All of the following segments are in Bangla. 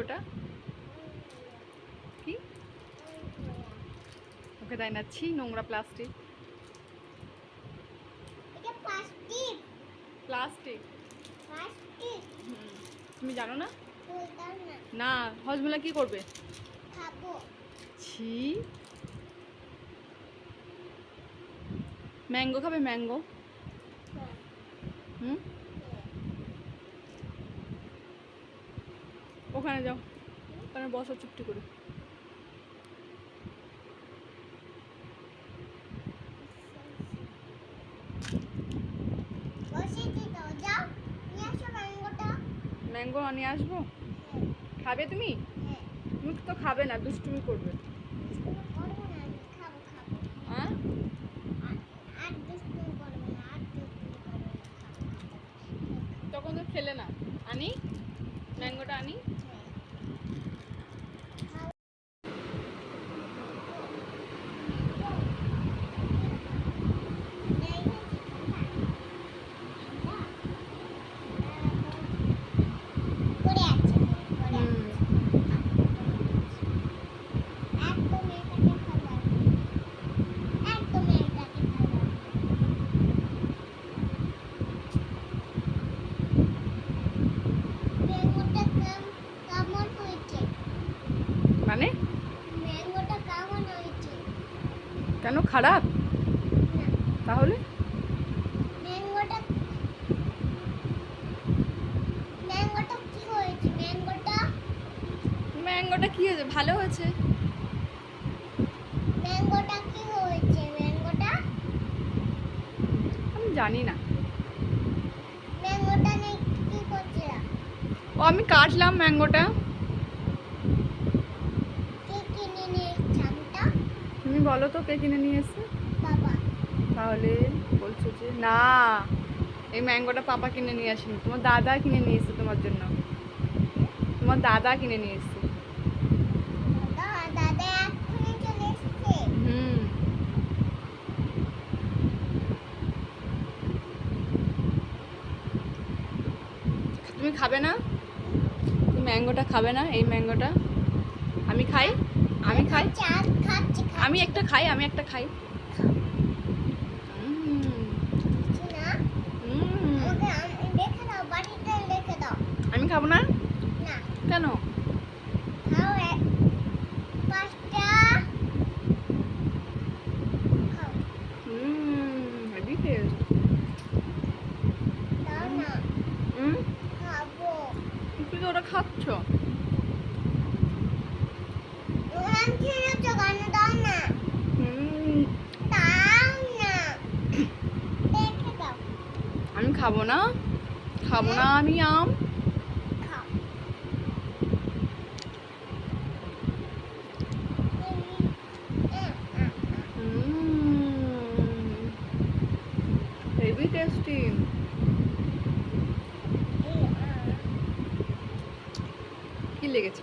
ওটা কি? ওকে দেয় না, ছি নোংরা প্লাস্টিক। প্লাস্টিক তুমি জানো না? না, হজমোলা কি করবে? ছি। ম্যাঙ্গো খাবে? ম্যাঙ্গো? হুম, ওখানে যাও, ওখানে বসো চুপটি করে। ম্যাঙ্গো নিয়ে আসবো? খাবে তুমি? তুমি তো খাবে না, দুষ্টুমি করবে। হ্যাঁ, তখন তো খেলে না। আনি ম্যাঙ্গোটা আনি। মানে কেন খারাপ? তাহলে ম্যাঙ্গোটা কি হয়েছে? ভালো হয়েছে। আমি জানি না। ও আমি কাটলাম ম্যাঙ্গোটা। তুমি বলো তো কে কিনে নিয়ে এসছে? তাহলে বলছো যে না, এই ম্যাঙ্গোটা পাপা কিনে নিয়ে আসেনি, তোমার দাদা কিনে নিয়ে এসছে তোমার জন্য। তোমার দাদা কিনে নিয়ে এসছে। হুম, তুমি খাবে না? তুমি ম্যাঙ্গোটা খাবে না? এই ম্যাঙ্গোটা আমি খাই, আমি খাই, আমি একটা খাই, আমি একটা খাই। আমি খাবো না। কেন? Heavy taste. তুমি তো ওটা খাচ্ছ। আমি খাবো না, খাবো না আমি আম। Heavy tasty. কি লেগেছে?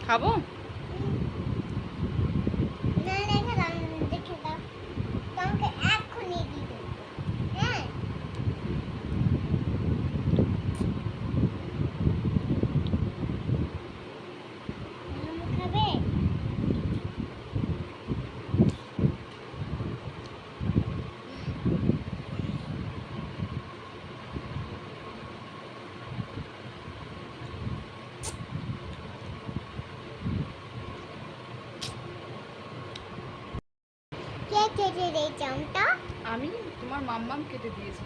খাবো। আমি, তোমার মাম্মাম কেটে দিয়েছে।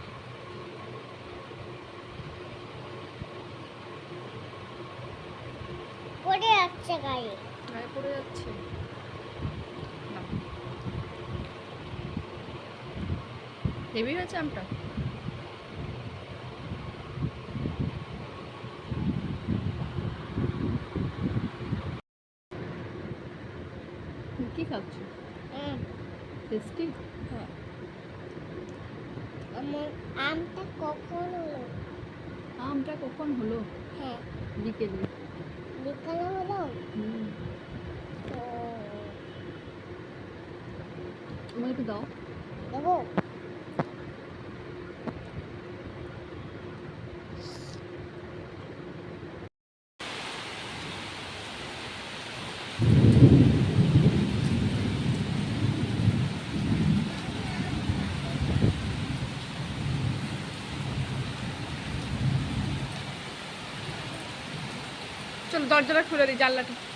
পড়ে যাচ্ছে গায়ে পড়ে যাচ্ছে। হেভি হয়েছে আমটা। কি খাচ্ছ? টেস্টি। হ্যাঁ। আমার আমটা কখন হলো? আমটা কখন হলো? হ্যাঁ, বিকেলে। বিকালে হলো। হুম। তো আমাকে একটু দাও। দেবো। চলো দরজাটা খুলে দিই, জানলাটা।